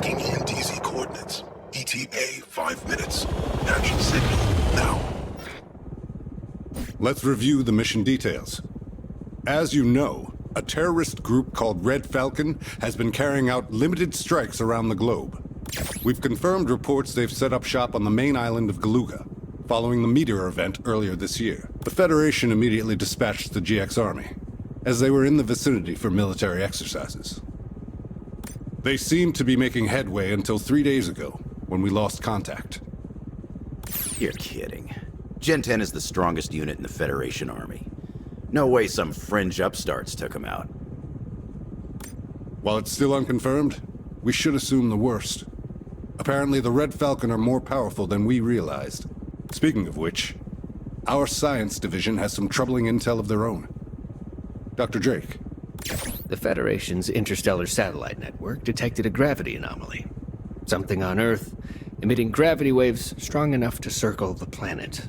Locking EMTZ coordinates. ETA 5 minutes. Action signal now. Let's review the mission details. As you know, a terrorist group called Red Falcon has been carrying out limited strikes around the globe. We've confirmed reports they've set up shop on the main island of Galuga, following the meteor event earlier this year. The Federation immediately dispatched the GX Army, as they were in the vicinity for military exercises. They seemed to be making headway until 3 days ago, when we lost contact. You're kidding. Gen 10 is the strongest unit in the Federation Army. No way some fringe upstarts took him out. While it's still unconfirmed, we should assume the worst. Apparently, the Red Falcon are more powerful than we realized. Speaking of which, our science division has some troubling intel of their own. Dr. Drake. The Federation's interstellar satellite network detected a gravity anomaly. Something on Earth emitting gravity waves strong enough to circle the planet.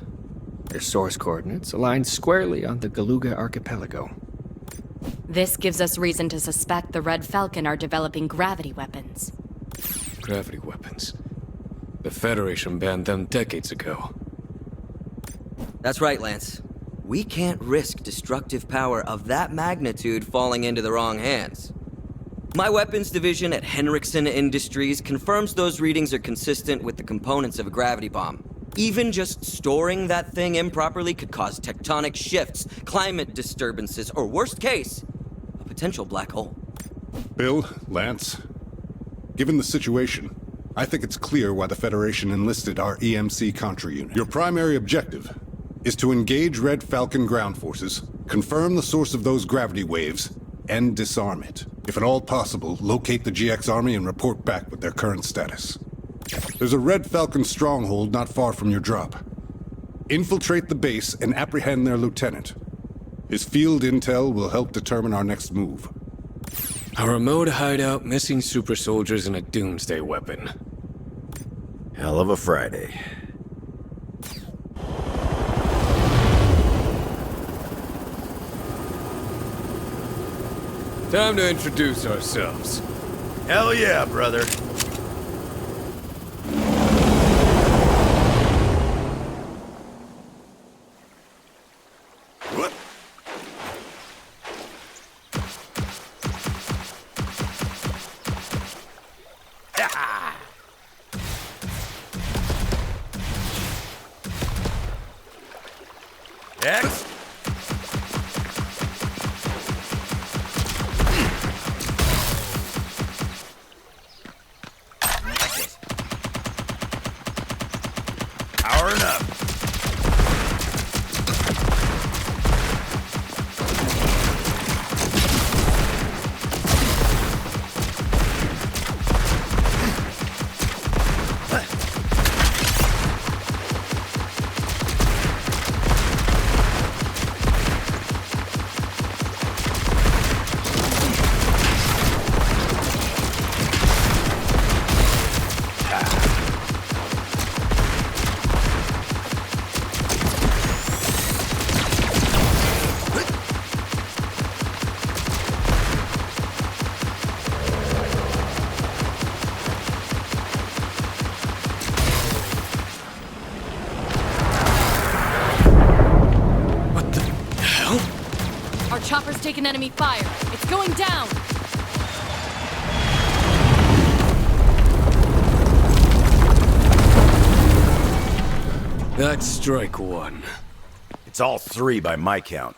Their source coordinates align squarely on the Galuga archipelago. This gives us reason to suspect the Red Falcon are developing gravity weapons. Gravity weapons. The Federation banned them decades ago. That's right, Lance. We can't risk destructive power of that magnitude falling into the wrong hands. My weapons division at Henriksen Industries confirms those readings are consistent with the components of a gravity bomb. Even just storing that thing improperly could cause tectonic shifts, climate disturbances, or worst case, a potential black hole. Bill, Lance, given the situation, I think it's clear why the Federation enlisted our EMC Contra unit. Your primary objective is to engage Red Falcon ground forces, confirm the source of those gravity waves, and disarm it. If at all possible, locate the GX Army and report back with their current status. There's a Red Falcon stronghold not far from your drop. Infiltrate the base and apprehend their lieutenant. His field intel will help determine our next move. A remote hideout, missing super soldiers, and a doomsday weapon. Hell of a Friday. Time to introduce ourselves. Hell yeah, brother. What? X? Powering up. Our chopper's taken enemy fire. It's going down! That's strike one. It's all three by my count.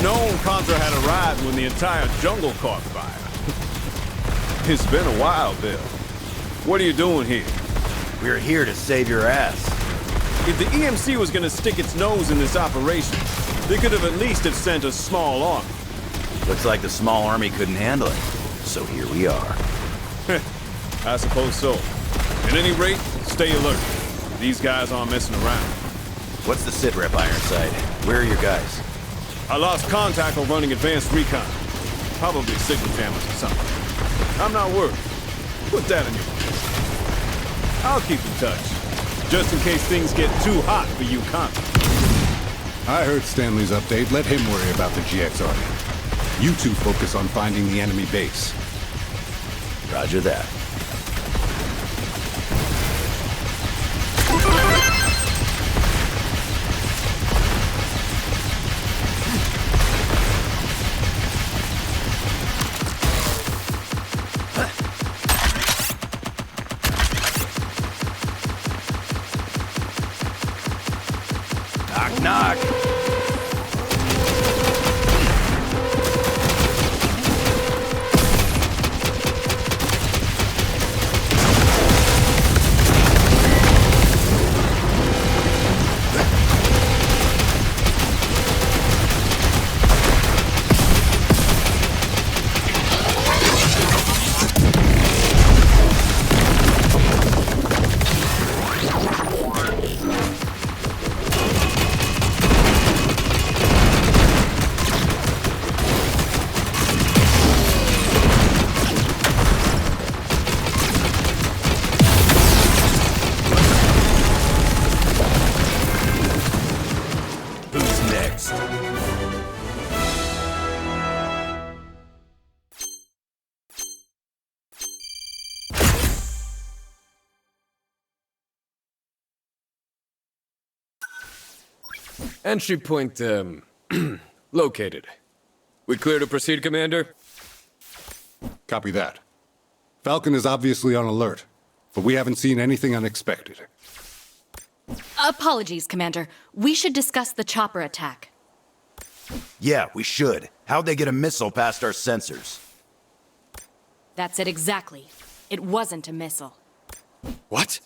known Contra had arrived when the entire jungle caught fire. It's been a while, Bill. What are you doing here? We're here to save your ass. If the EMC was gonna stick its nose in this operation, they could have at least have sent a small army. Looks like the small army couldn't handle it. So here we are. I suppose so. At any rate, stay alert. These guys aren't messing around. What's the sit rep, Ironside? Where are your guys? I lost contact while running advanced recon. Probably signal jammers or something. I'm not worried. Put that in your mind. I'll keep in touch. Just in case things get too hot for you, Contra. I heard Stanley's update. Let him worry about the GX army. You two focus on finding the enemy base. Roger that. Knock, knock. Entry point, located. We clear to proceed, Commander? Copy that. Falcon is obviously on alert, but we haven't seen anything unexpected. Apologies, Commander. We should discuss the chopper attack. Yeah, we should. How'd they get a missile past our sensors? That's it exactly. It wasn't a missile. What?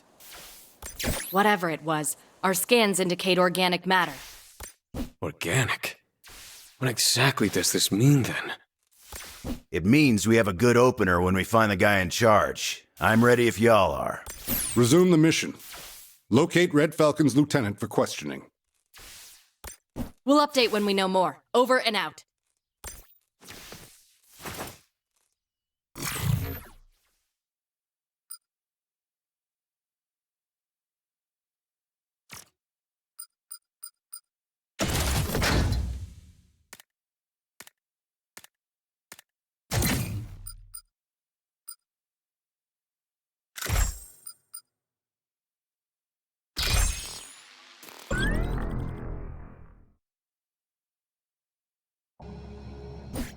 Whatever it was, our scans indicate organic matter. Organic? What exactly does this mean, then? It means we have a good opener when we find the guy in charge. I'm ready if y'all are. Resume the mission. Locate Red Falcon's lieutenant for questioning. We'll update when we know more. Over and out.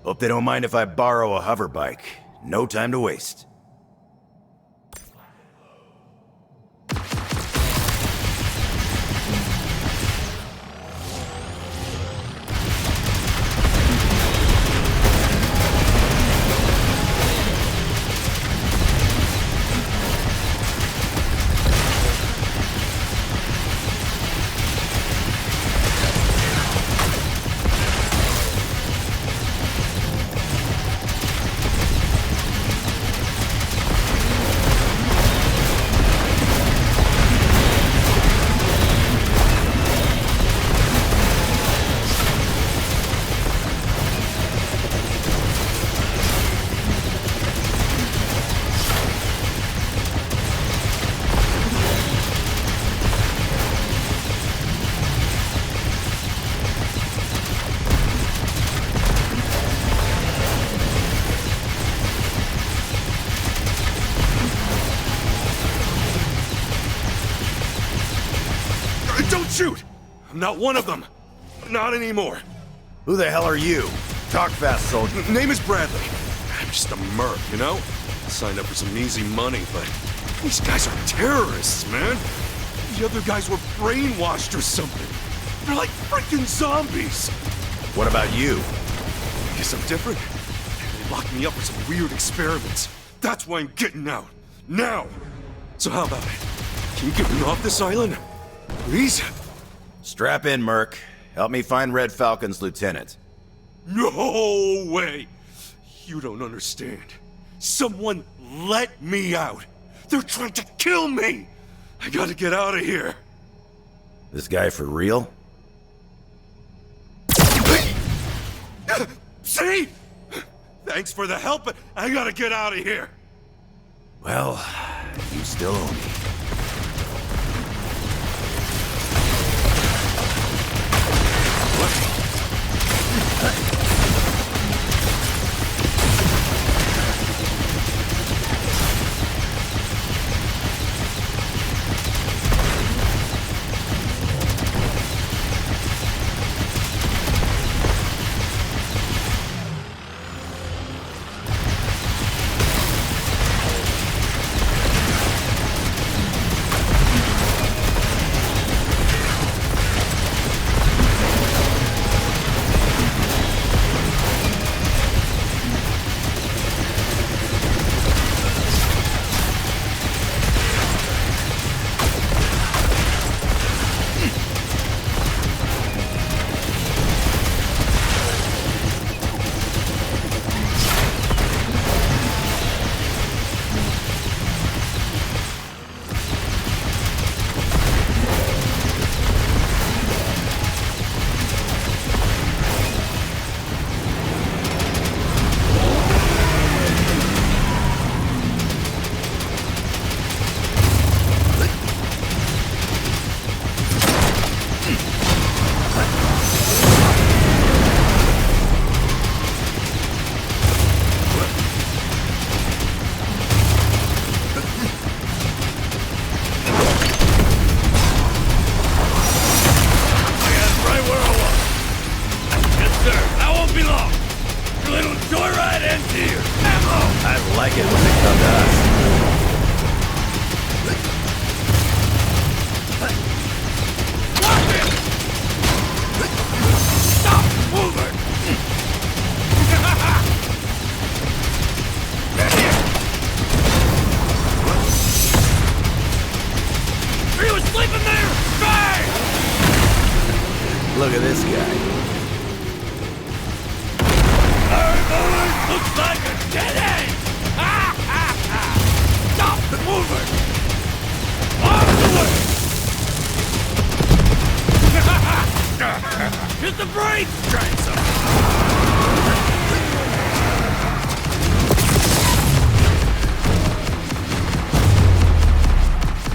Hope they don't mind if I borrow a hover bike. No time to waste. Don't shoot! I'm not one of them. Not anymore. Who the hell are you? Talk fast, soldier. Name is Bradley. I'm just a merc, you know? Signed up for some easy money, but these guys are terrorists, man. The other guys were brainwashed or something. They're like freaking zombies. What about you? Guess I'm different. They locked me up for some weird experiments. That's why I'm getting out. Now! So how about it? Can you get me off this island? Please? Strap in, Merc. Help me find Red Falcon's lieutenant. No way! You don't understand. Someone let me out. They're trying to kill me! I gotta get out of here. This guy for real? See? Thanks for the help, but I gotta get out of here. Well, you still owe me. Look at this guy. Looks like a dead end! Stop moving! Off the way! Hit the brakes! Try something.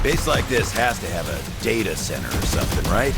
Base like this has to have a data center or something, right?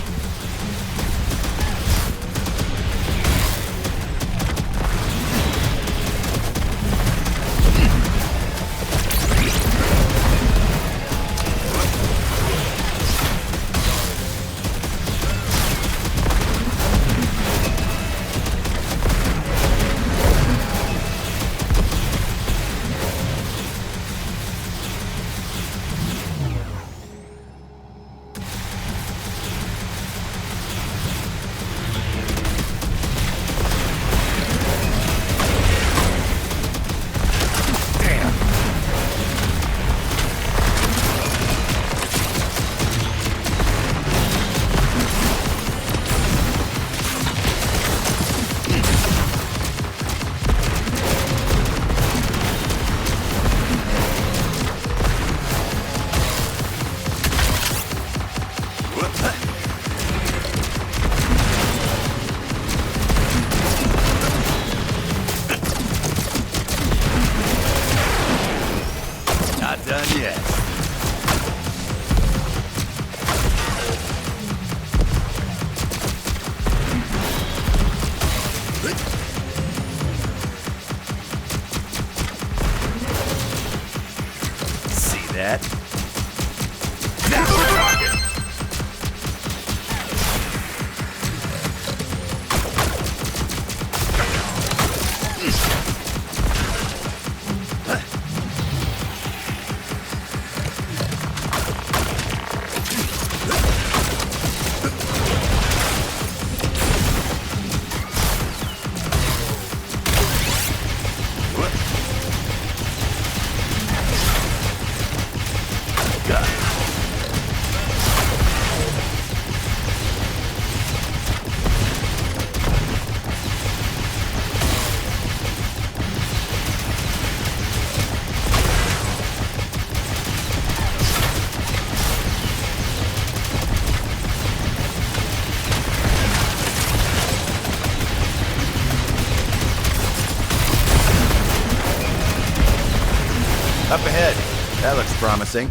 Up ahead. That looks promising.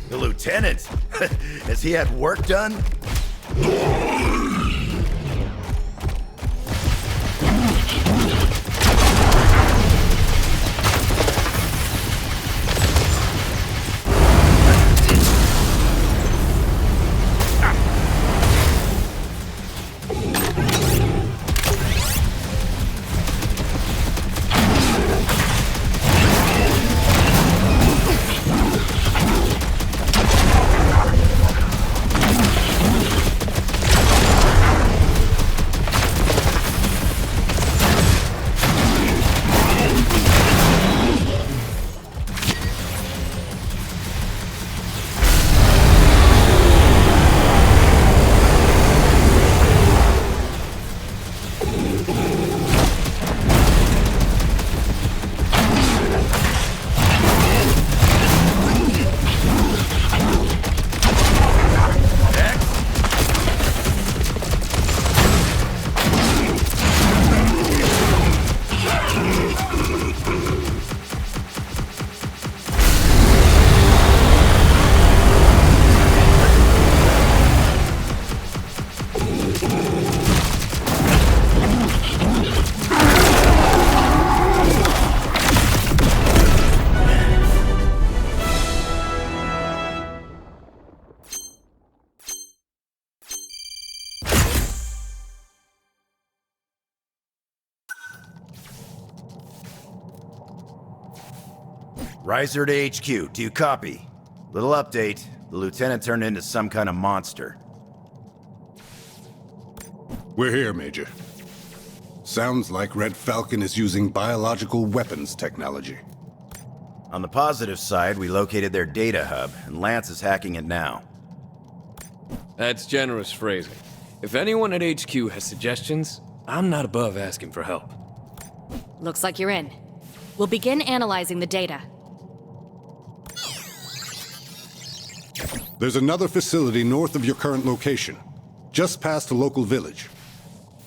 The lieutenant? Has he had work done? Riser to HQ, do you copy? Little update. The lieutenant turned into some kind of monster. We're here, Major. Sounds like Red Falcon is using biological weapons technology. On the positive side, we located their data hub, and Lance is hacking it now. That's generous phrasing. If anyone at HQ has suggestions, I'm not above asking for help. Looks like you're in. We'll begin analyzing the data. There's another facility north of your current location, just past a local village.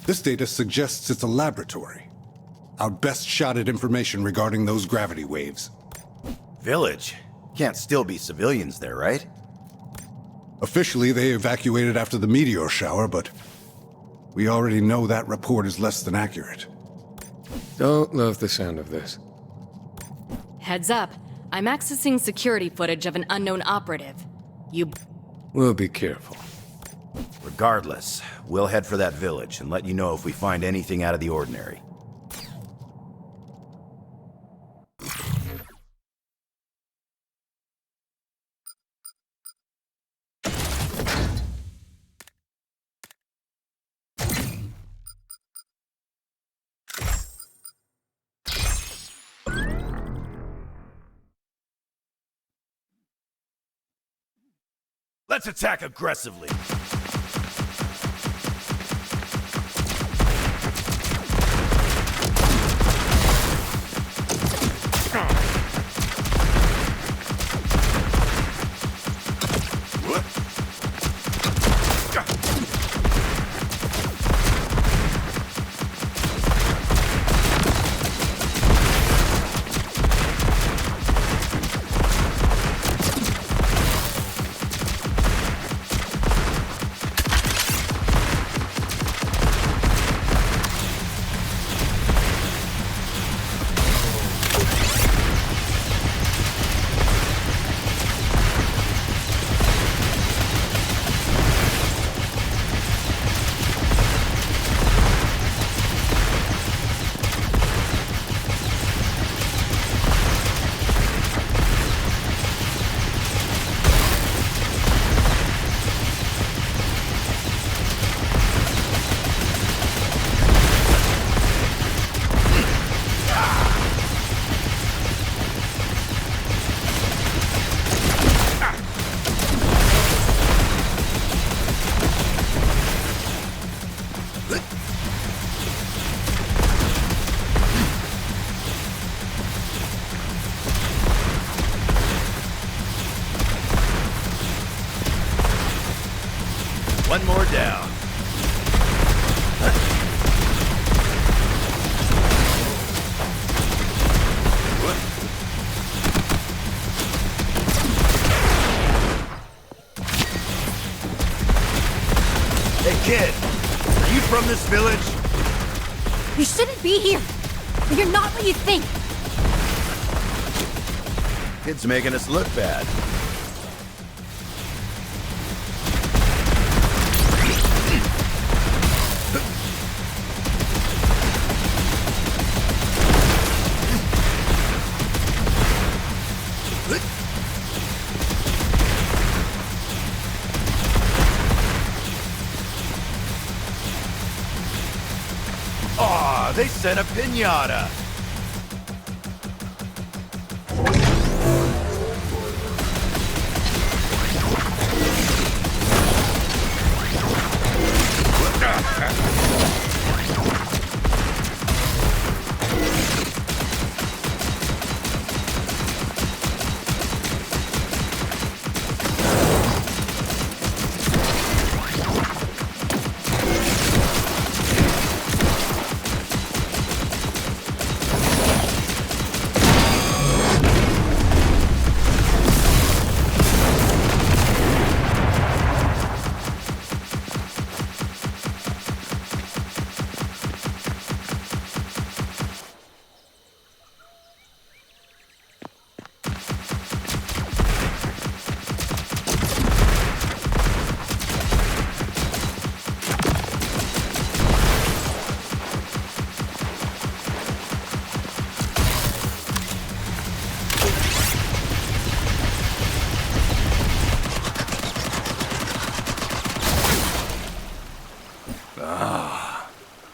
This data suggests it's a laboratory. Our best shot at information regarding those gravity waves. Village? Can't still be civilians there, right? Officially, they evacuated after the meteor shower, but we already know that report is less than accurate. Don't love the sound of this. Heads up, I'm accessing security footage of an unknown operative. We'll be careful. Regardless, we'll head for that village and let you know if we find anything out of the ordinary. Let's attack aggressively. One more down. own this village? You shouldn't be here. You're not what you think. Kid's making us look bad. Aw, they sent a piñata.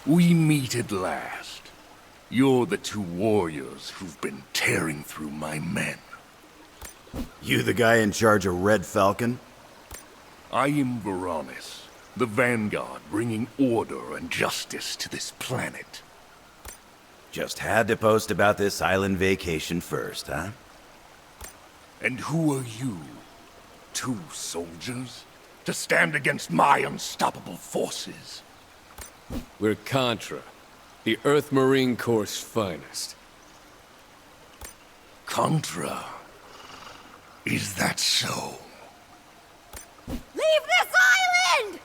We meet at last. You're the two warriors who've been tearing through my men. You the guy in charge of Red Falcon? I am Varanis, the Vanguard bringing order and justice to this planet. Just had to post about this island vacation first, huh? And who are you? Two soldiers? To stand against my unstoppable forces? We're Contra, the Earth Marine Corps' finest. Contra? Is that so? Leave this island!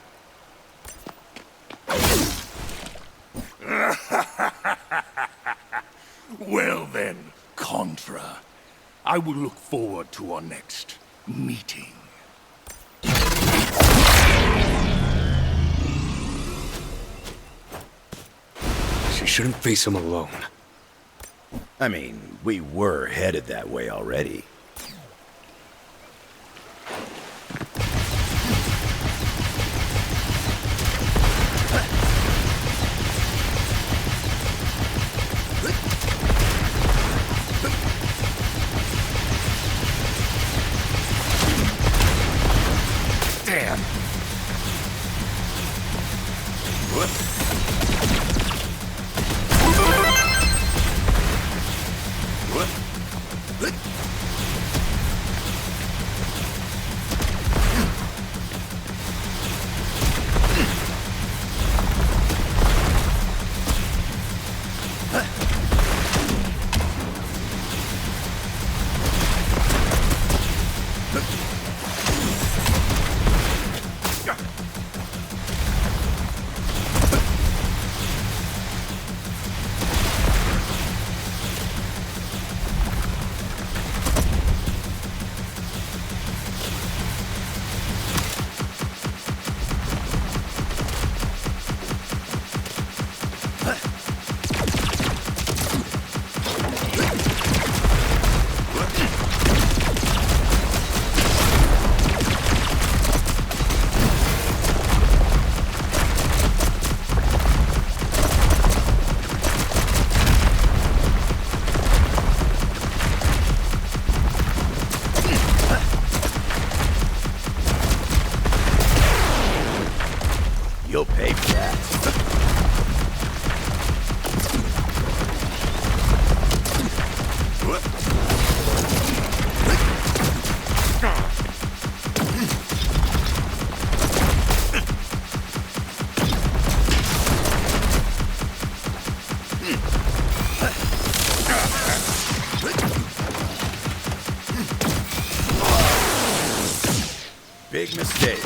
Well then, Contra. I will look forward to our next meeting. She shouldn't face him alone. I mean, we were headed that way already. Damn! You'll pay for that. Big mistake.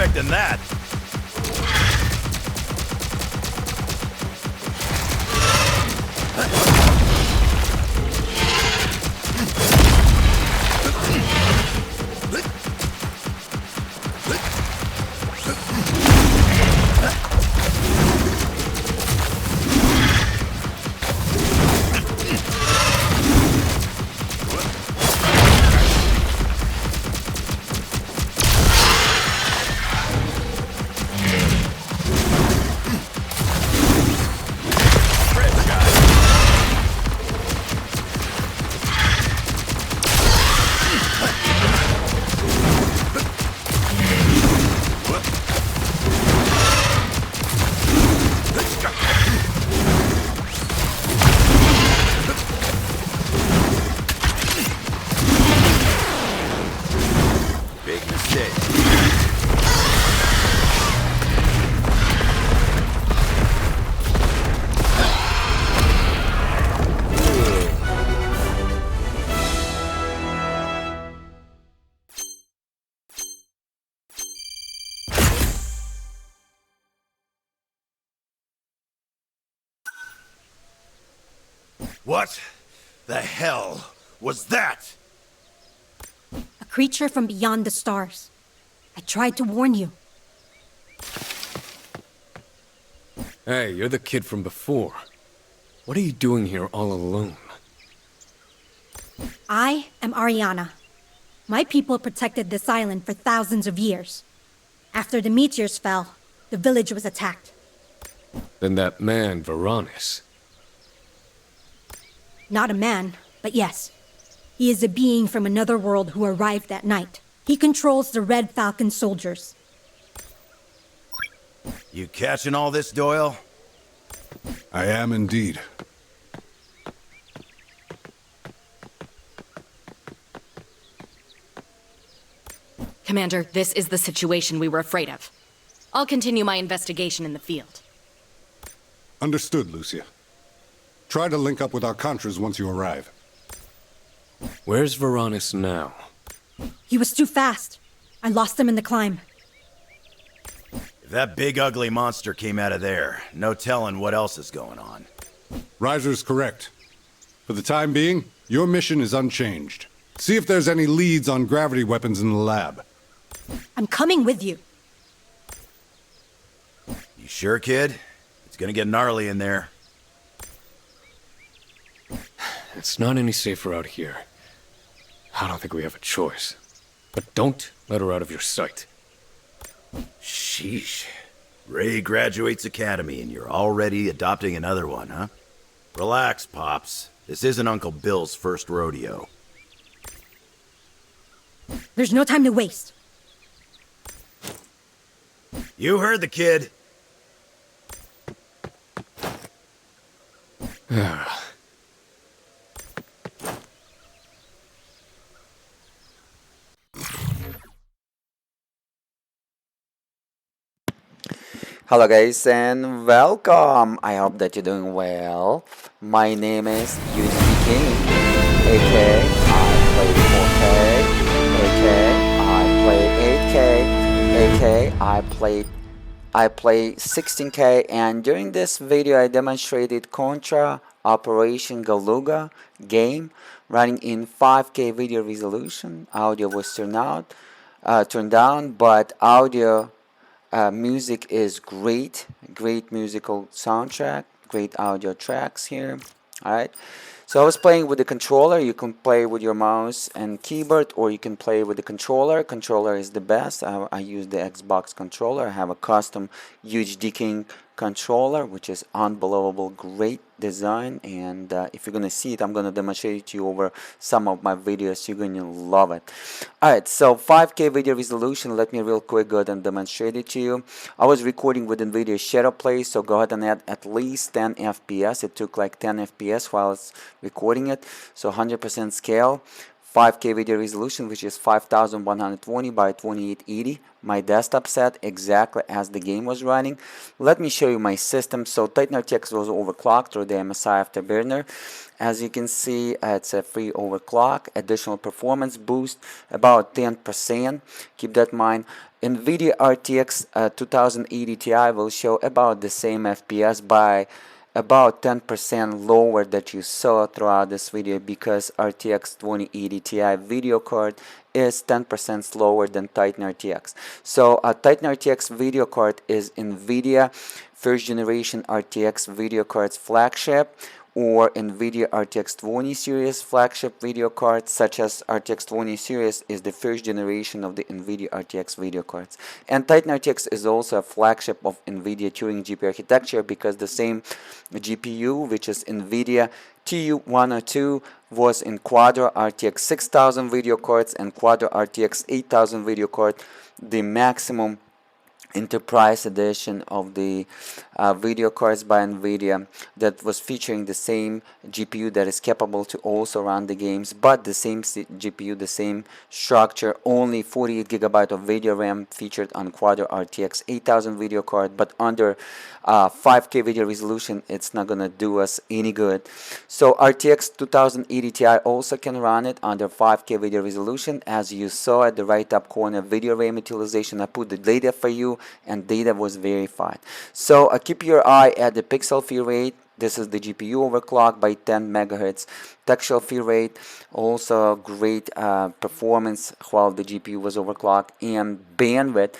Expecting that. What the hell was that? A creature from beyond the stars. I tried to warn you. Hey, you're the kid from before. What are you doing here all alone? I am Ariana. My people protected this island for thousands of years. After the meteors fell, the village was attacked. Then that man, Varanis. Not a man, but yes. He is a being from another world who arrived that night. He controls the Red Falcon soldiers. You catching all this, Doyle? I am indeed. Commander, this is the situation we were afraid of. I'll continue my investigation in the field. Understood, Lucia. Try to link up with our Contras once you arrive. Where's Varanis now? He was too fast. I lost him in the climb. If that big ugly monster came out of there, no telling what else is going on. Riser's correct. For the time being, your mission is unchanged. See if there's any leads on gravity weapons in the lab. I'm coming with you. You sure, kid? It's gonna get gnarly in there. It's not any safer out here. I don't think we have a choice. But don't let her out of your sight. Sheesh. Ray graduates Academy and you're already adopting another one, huh? Relax, Pops. This isn't Uncle Bill's first rodeo. There's no time to waste. You heard the kid. Hello guys and welcome. I hope that you're doing well. My name is UHDking, aka I play 4K, aka I play 8K, aka I play 16K, and during this video I demonstrated Contra Operation Galuga game running in 5K video resolution. Audio was turned down, but audio music is great musical soundtrack, great audio tracks here. Alright, so I was playing with the controller. You can play with your mouse and keyboard, or you can play with the controller is the best. I use the Xbox controller. I have a custom UHDking controller, which is unbelievable, great design, and if you're gonna see it, I'm gonna demonstrate it to you over some of my videos. You're gonna love it. Alright, so 5K video resolution. Let me real quick go ahead and demonstrate it to you. I was recording with Nvidia ShadowPlay, so go ahead and add at least 10 FPS. It took like 10 FPS while it's recording it, so 100% scale. 5K video resolution, which is 5120 by 2880. My desktop set exactly as the game was running. Let me show you my system. So Titan RTX was overclocked through the MSI Afterburner. As you can see, it's a free overclock. Additional performance boost about 10%. Keep that in mind. Nvidia RTX 2080 Ti will show about the same FPS by about 10% lower that you saw throughout this video, because RTX 2080 Ti video card is 10% slower than Titan RTX. So Titan RTX video card is Nvidia first generation RTX video cards flagship, or Nvidia RTX 20 series flagship video cards, such as RTX 20 series is the first generation of the Nvidia RTX video cards. And Titan RTX is also a flagship of Nvidia Turing GPU architecture, because the same GPU, which is Nvidia TU102, was in Quadro RTX 6000 video cards and Quadro RTX 8000 video card, the maximum enterprise edition of the video cards by Nvidia, that was featuring the same GPU that is capable to also run the games, but the same GPU, the same structure, only 48GB of video RAM featured on Quadro RTX 8000 video card, but under 5K video resolution it's not gonna do us any good. So RTX 2080 Ti also can run it under 5K video resolution. As you saw at the right top corner, video RAM utilization, I put the data for you, and data was verified. So keep your eye at the pixel feed rate. This is the GPU overclock by 10 megahertz. Textual feed rate, also great performance while the GPU was overclocked. And bandwidth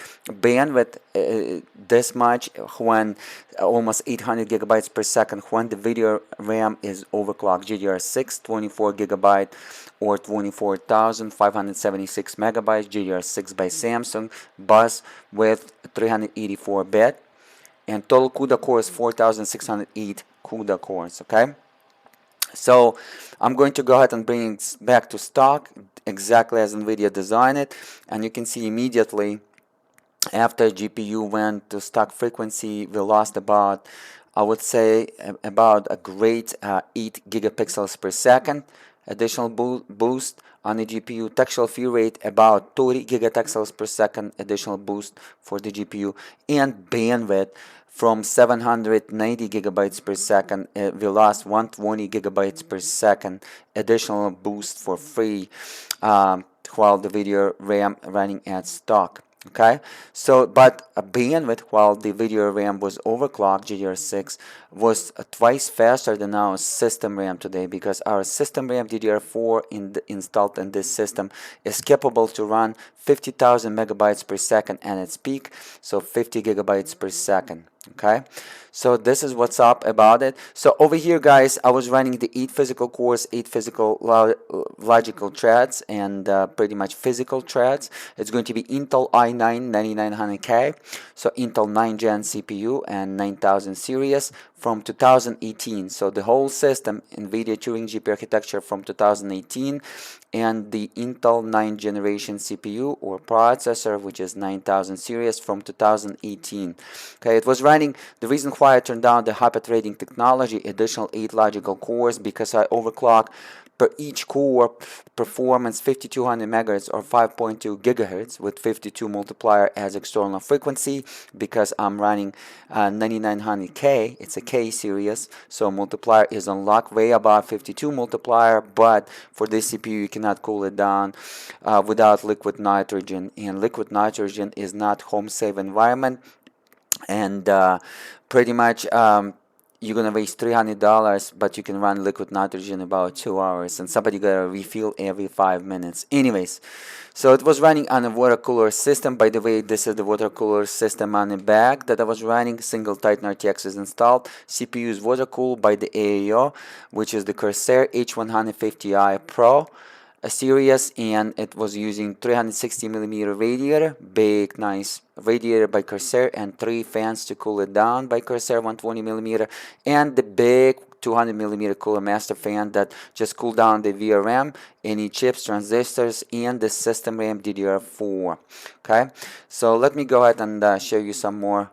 this much when almost 800 gigabytes per second when the video RAM is overclocked. GDDR6 24 gigabyte or 24,576 megabytes. GDDR6 by Samsung, bus with 384 bit, and total CUDA core is 4,608 CUDA cores. Okay, so I'm going to go ahead and bring it back to stock exactly as Nvidia designed it, and you can see immediately after GPU went to stock frequency, we lost about, I would say, about a great 8 gigapixels per second. Additional boost on the GPU. Textual feed rate about 30 gigatexels per second, additional boost for the GPU. And bandwidth from 790 gigabytes per second, we lost 120 gigabytes per second, additional boost for free while the video RAM running at stock. Okay, so but a bandwidth while the video RAM was overclocked, GDDR6 was twice faster than our system RAM today, because our system RAM DDR4 installed in this system is capable to run 50,000 megabytes per second at its peak, so 50 gigabytes per second. Okay, so this is what's up about it. So over here, guys, I was running the 8 physical cores, 8 physical logical threads, and pretty much physical threads. It's going to be Intel i9 9900K, so Intel 9 Gen CPU and 9000 series from 2018. So the whole system, Nvidia Turing GPU architecture from 2018, and the Intel 9 generation CPU or processor, which is 9000 series from 2018. Okay, it was running. The reason why I turned down the hyper threading technology, additional 8 logical cores, because I overclock per each core performance 5200 megahertz or 5.2 gigahertz with 52 multiplier as external frequency, because I'm running 9900K. It's a K series, so multiplier is unlocked way above 52 multiplier, but for this CPU you cannot cool it down without liquid nitrogen, and liquid nitrogen is not home safe environment, and pretty much you're gonna waste $300, but you can run liquid nitrogen about 2 hours, and somebody gotta refill every 5 minutes. Anyways, so it was running on a water cooler system. By the way, this is the water cooler system on the back that I was running. Single Titan RTX is installed. CPU is water cooled by the AAO, which is the Corsair H150i Pro series, and it was using 360mm radiator, big nice radiator by Corsair, and 3 fans to cool it down by Corsair 120mm, and the big 200mm cooler master fan that just cool down the VRM, any chips, transistors, and the system RAM DDR4. Okay, so let me go ahead and show you some more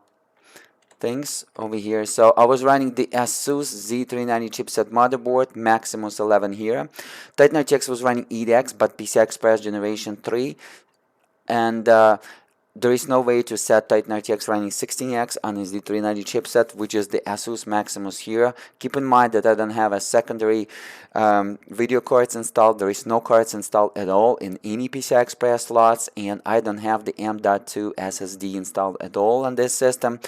things over here. So I was running the ASUS Z390 chipset motherboard, Maximus 11 here. Titan RTX was running 8X, but PCI Express generation 3, and there is no way to set Titan RTX running 16X on the Z390 chipset, which is the ASUS Maximus here. Keep in mind that I don't have a secondary video cards installed. There is no cards installed at all in any PCI Express slots, and I don't have the M.2 SSD installed at all on this system.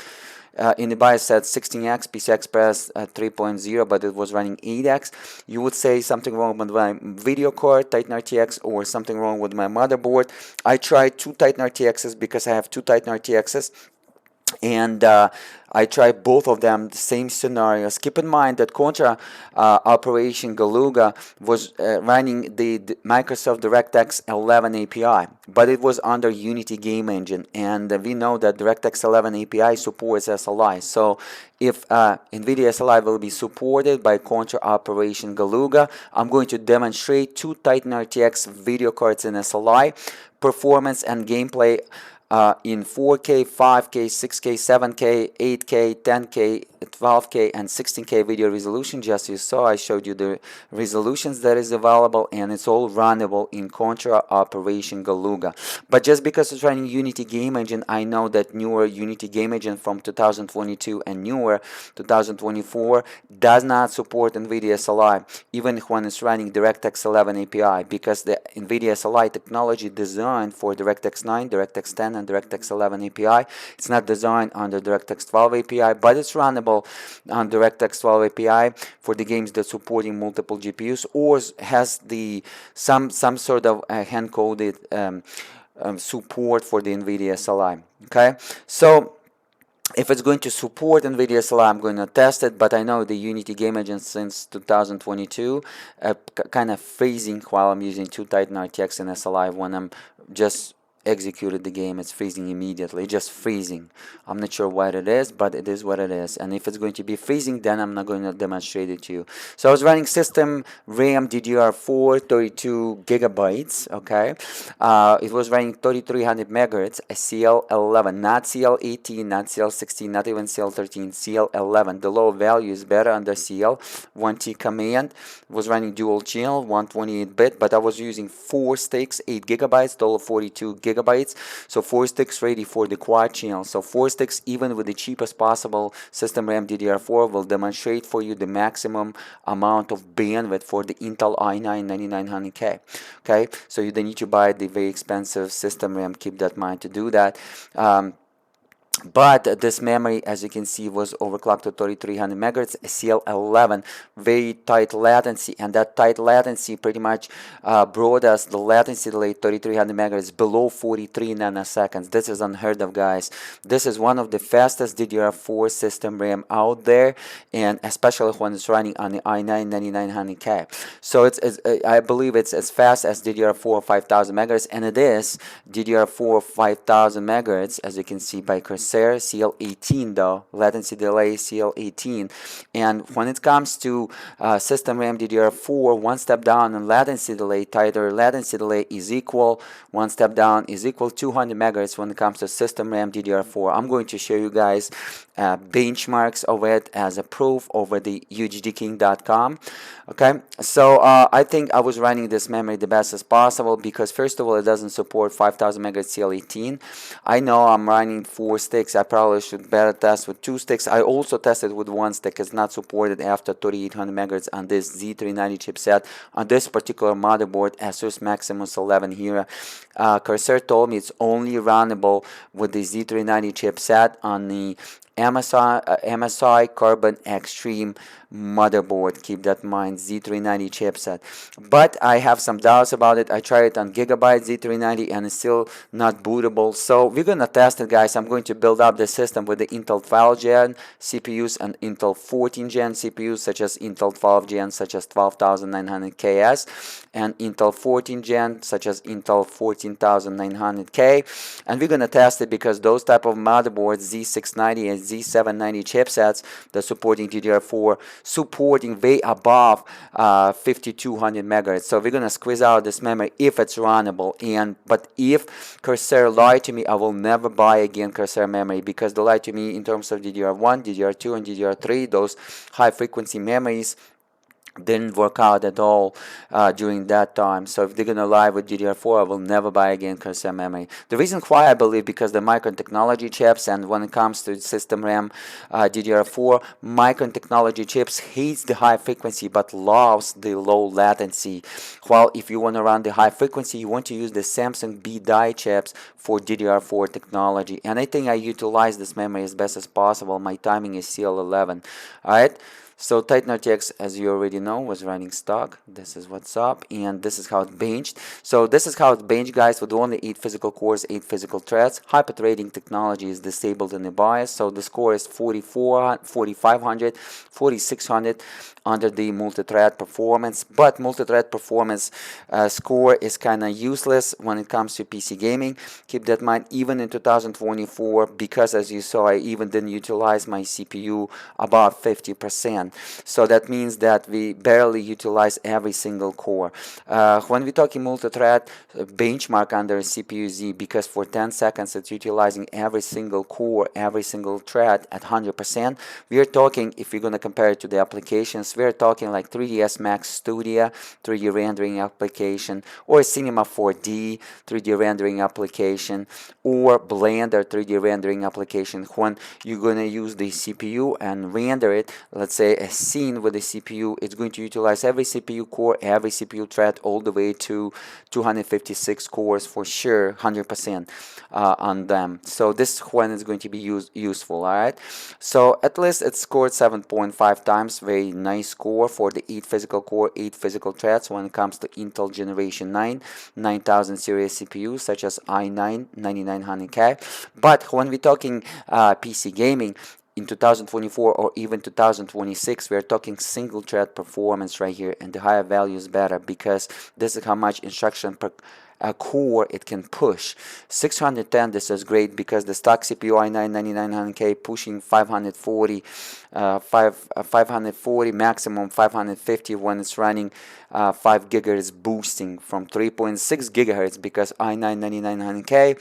In the BIOS said 16X, PCI Express 3.0, but it was running 8X. You would say something wrong with my video card, Titan RTX, or something wrong with my motherboard. I tried 2 Titan RTXs because I have 2 Titan RTXs, and I tried both of them, the same scenarios. Keep in mind that Contra Operation Galuga was running the Microsoft DirectX 11 API, but it was under Unity game engine, and we know that DirectX 11 API supports SLI. So if Nvidia SLI will be supported by Contra Operation Galuga, I'm going to demonstrate 2 Titan RTX video cards in SLI, performance and gameplay in 4K, 5K, 6K, 7K, 8K, 10K, 12K, and 16K video resolution. Just you saw, I showed you the resolutions that is available, and it's all runnable in Contra Operation Galuga. But just because it's running Unity game engine, I know that newer Unity game engine from 2022 and newer 2024 does not support Nvidia SLI, even when it's running DirectX 11 API, because the Nvidia SLI technology designed for DirectX 9, DirectX 10, and DirectX 11 API. It's not designed under DirectX 12 API, but it's runnable on DirectX 12 API for the games that supporting multiple GPUs, or has the some sort of hand-coded support for the Nvidia SLI. Okay, so if it's going to support Nvidia SLI, I'm going to test it, but I know the Unity game engine since 2022 kind of freezing while I'm using 2 Titan RTX and SLI. When I'm just executed the game, it's freezing immediately, just freezing. I'm not sure what it is, but it is what it is, and if it's going to be freezing, then I'm not going to demonstrate it to you. So I was running system RAM DDR4 32 gigabytes. Okay, it was running 3300 megahertz, a CL11, not CL18, not CL16, not even CL13, CL11. The low value is better under CL1T command. It was running dual channel 128-bit, but I was using 4 sticks, 8 gigabytes, total 42 gigabytes. So 4 sticks ready for the quad channel. So 4 sticks, even with the cheapest possible system RAM DDR4, will demonstrate for you the maximum amount of bandwidth for the Intel i9 9900K. Okay, so you don't need to buy the very expensive system RAM. Keep that in mind to do that. But this memory, as you can see, was overclocked to 3300 megahertz, CL11, very tight latency, and that tight latency pretty much brought us the latency delay 3300 megahertz below 43 nanoseconds. This is unheard of, guys. This is one of the fastest DDR4 system RAM out there, and especially when it's running on the i9 9900K. So I believe it's as fast as DDR4 5000 megahertz, and it is DDR4 5000 megahertz, as you can see by cursor. CL18 though, latency delay CL18. And when it comes to system RAM DDR4, one step down in latency delay, tighter latency delay is equal, one step down is equal 200 megahertz when it comes to system RAM DDR4. I'm going to show you guys benchmarks of it as a proof over the UHDking.com. Okay, so I think I was running this memory the best as possible because first of all, it doesn't support 5000 megahertz CL18. I know I'm running 4 sticks. I probably should better test with 2 sticks. I also tested with 1 stick. It's not supported after 3800 megahertz on this Z390 chipset on this particular motherboard, Asus Maximus 11 here. Cursor told me it's only runnable with the Z390 chipset on the MSI Carbon Extreme motherboard. Keep that in mind, Z390 chipset. But I have some doubts about it. I tried it on Gigabyte Z390 and it's still not bootable. So we're gonna test it, guys. I'm going to build up the system with the Intel 12 Gen CPUs and Intel 14 Gen CPUs, such as Intel 12 Gen, such as 12900KS, and Intel 14 Gen, such as Intel 14900K. And we're gonna test it because those type of motherboards, Z690 and Z790 chipsets, they're supporting DDR4, supporting way above 5200 megahertz. So we're gonna squeeze out this memory if it's runnable. But if Corsair lied to me, I will never buy again Corsair memory because they lied to me in terms of DDR1, DDR2, and DDR3. Those high frequency memories didn't work out at all during that time. So if they're gonna lie with DDR4, I will never buy again Corsair memory. The reason why I believe, because the Micron technology chips, and when it comes to system RAM DDR4, Micron technology chips hates the high frequency but loves the low latency. While if you want to run the high frequency, you want to use the Samsung B die chips for DDR4 technology. And I think I utilize this memory as best as possible. My timing is CL11. Alright. So Titan RTX, as you already know, was running stock. This is what's up, and this is how it benched. So this is how it benched, guys, with only 8 physical cores, 8 physical threads. Hyper-threading technology is disabled in the BIOS, so the score is 4500, 4600 under the multi-thread performance. But multi-thread performance score is kind of useless when it comes to PC gaming. Keep that in mind, even in 2024, because as you saw, I even didn't utilize my CPU about 50%. So that means that we barely utilize every single core. When we're talking multi-thread, benchmark under CPU-Z, because for 10 seconds it's utilizing every single core, every single thread at 100%. We are talking, if you're going to compare it to the applications, we're talking like 3ds Max Studio 3D rendering application, or Cinema 4D 3D rendering application, or Blender 3D rendering application. When you're going to use the CPU and render it, let's say a scene with the CPU, it's going to utilize every CPU core, every CPU thread, all the way to 256 cores for sure, 100% on them. So this is when it's going to be useful. All right, so at least it scored 7.5 times, very nice score for the 8 physical core, 8 physical threads when it comes to Intel Generation 9 9000 series CPUs, such as i9 9900K. But when we're talking PC gaming, in 2024 or even 2026, we are talking single thread performance right here, and the higher value is better because this is how much instruction per core it can push. 610, this is great because the stock CPU i9 9900K pushing 540, 540 maximum 550 when it's running 5 gigahertz boosting from 3.6 gigahertz because i9 9900K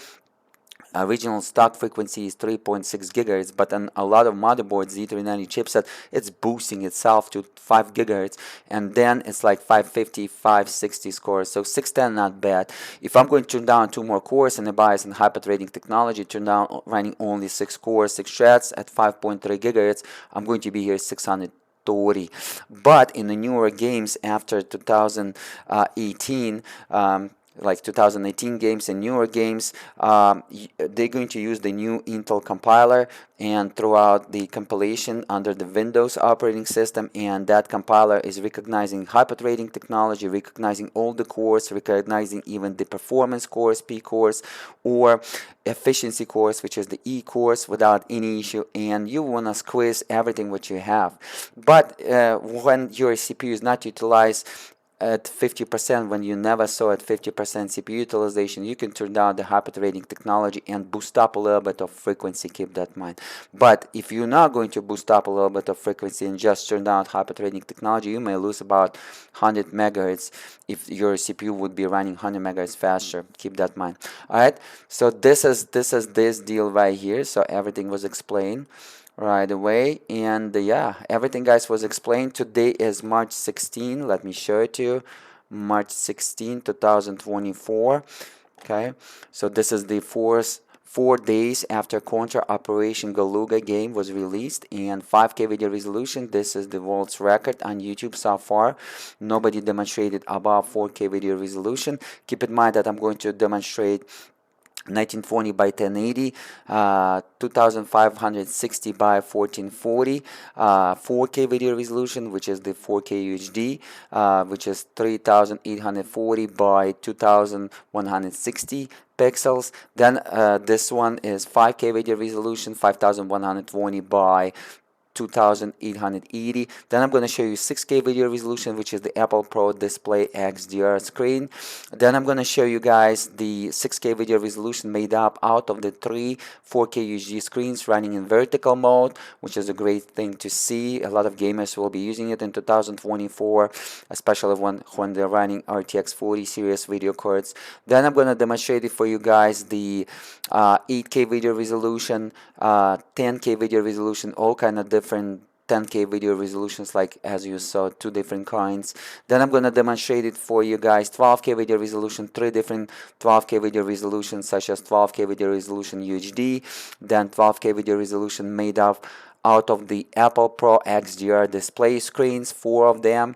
original stock frequency is 3.6 gigahertz, but on a lot of motherboards, Z390 chipset, it's boosting itself to 5 gigahertz, and then it's like 550, 560 scores. So 610, not bad. If I'm going to turn down 2 more cores in the BIOS and hyper-threading technology, turn down running only 6 cores, 6 threads at 5.3 gigahertz, I'm going to be here 630. But in the newer games after 2018, like 2018 games and newer games, they're going to use the new Intel compiler and throughout the compilation under the Windows operating system, and that compiler is recognizing hyper-threading technology, recognizing all the cores, recognizing even the performance cores, P cores, or efficiency cores, which is the E cores, without any issue, and you want to squeeze everything what you have. But when your CPU is not utilized at 50%, when you never saw at 50% CPU utilization, you can turn down the hyper-threading technology and boost up a little bit of frequency, keep that in mind. But if you're not going to boost up a little bit of frequency and just turn down hyper-threading technology, you may lose about 100 megahertz if your CPU would be running 100 megahertz faster. Keep that in mind. Alright, so this is this deal right here. So everything was explained right away, and yeah, everything guys was explained. Today is March 16. Let me show it to you. March 16, 2024. Okay, so this is the 4 days after Contra Operation Galuga game was released, and 5K video resolution. This is the world's record on YouTube so far. Nobody demonstrated above 4K video resolution. Keep in mind that I'm going to demonstrate 1920 by 1080, 2560 by 1440, 4K video resolution, which is the 4K UHD, which is 3840 by 2160 pixels. Then this one is 5K video resolution, 5120 by 2880. Then I'm going to show you 6K video resolution, which is the Apple Pro Display XDR screen. Then I'm going to show you guys the 6K video resolution made up out of the 3 4K UHD screens running in vertical mode, which is a great thing to see. A lot of gamers will be using it in 2024, especially when they're running RTX 40 series video cards. Then I'm going to demonstrate it for you guys, the 8K video resolution, 10K video resolution, all kind of different 10K video resolutions, like as you saw, 2 different kinds. Then I'm going to demonstrate it for you guys, 12K video resolution, 3 different 12K video resolutions, such as 12K video resolution UHD, then 12K video resolution made up out of the Apple Pro XDR display screens, 4 of them.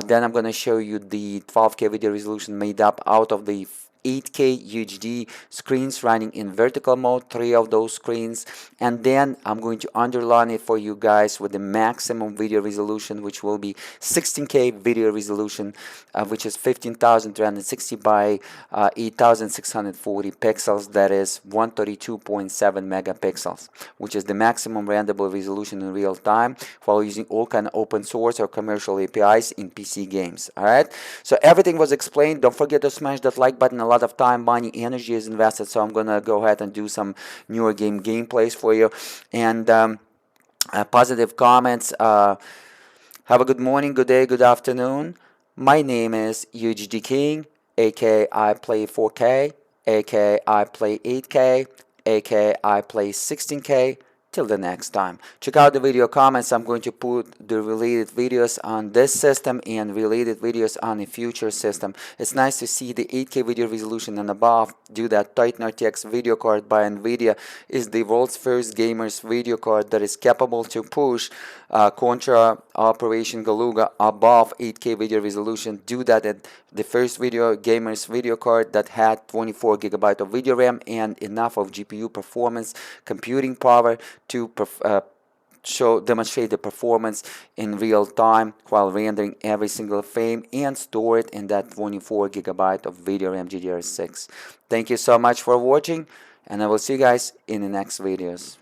Then I'm going to show you the 12K video resolution made up out of the 8K UHD screens running in vertical mode, 3 of those screens, and then I'm going to underline it for you guys with the maximum video resolution, which will be 16K video resolution, which is 15,360 by 8,640 pixels. That is 132.7 megapixels, which is the maximum renderable resolution in real time while using all kind of open source or commercial APIs in PC games. Alright, so everything was explained. Don't forget to smash that like button. A lot of time, money, energy is invested, so I'm gonna go ahead and do some newer game gameplays for you, and positive comments. Have a good morning, good day, good afternoon. My name is UHDking, aka I play 4K, aka I play 8K, aka I play 16K. Till the next time, check out the video comments. I'm going to put the related videos on this system and related videos on a future system. It's nice to see the 8K video resolution and above. Do that. Titan RTX video card by Nvidia is the world's first gamers video card that is capable to push Contra Operation Galuga above 8K video resolution. Do that at the first gamers video card that had 24 GB of video RAM and enough of GPU performance, computing power to demonstrate the performance in real time while rendering every single frame and store it in that 24 GB of video RAM GDDR6. Thank you so much for watching, and I will see you guys in the next videos.